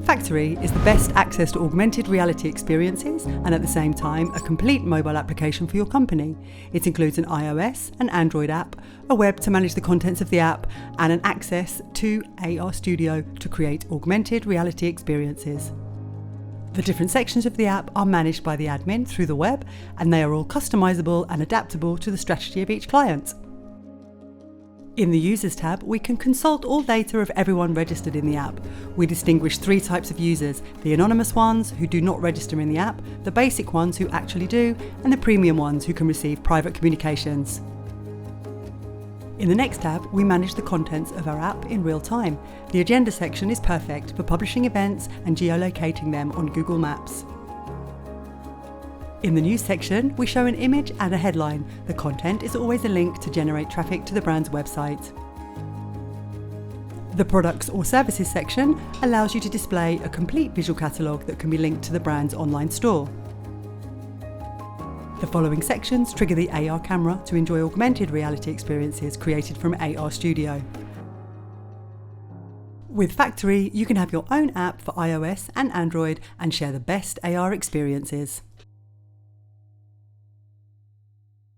Factory is the best access to augmented reality experiences and at the same time a complete mobile application for your company. It includes an iOS and Android app, a web to manage the contents of the app, and an access to ARStudio to create augmented reality experiences. The different sections of the app are managed by the admin through the web, and they are all customizable and adaptable to the strategy of each client. In the Users tab, we can consult all data of everyone registered in the app. We distinguish 3 types of users: the anonymous ones who do not register in the app, the basic ones who actually do, and the premium ones who can receive private communications. In the next tab, we manage the contents of our app in real time. The agenda section is perfect for publishing events and geolocating them on Google Maps. In the news section, we show an image and a headline. The content is always a link to generate traffic to the brand's website. The products or services section allows you to display a complete visual catalogue that can be linked to the brand's online store. The following sections trigger the AR camera to enjoy augmented reality experiences created from ARStudio. With Factory, you can have your own app for iOS and Android and share the best AR experiences.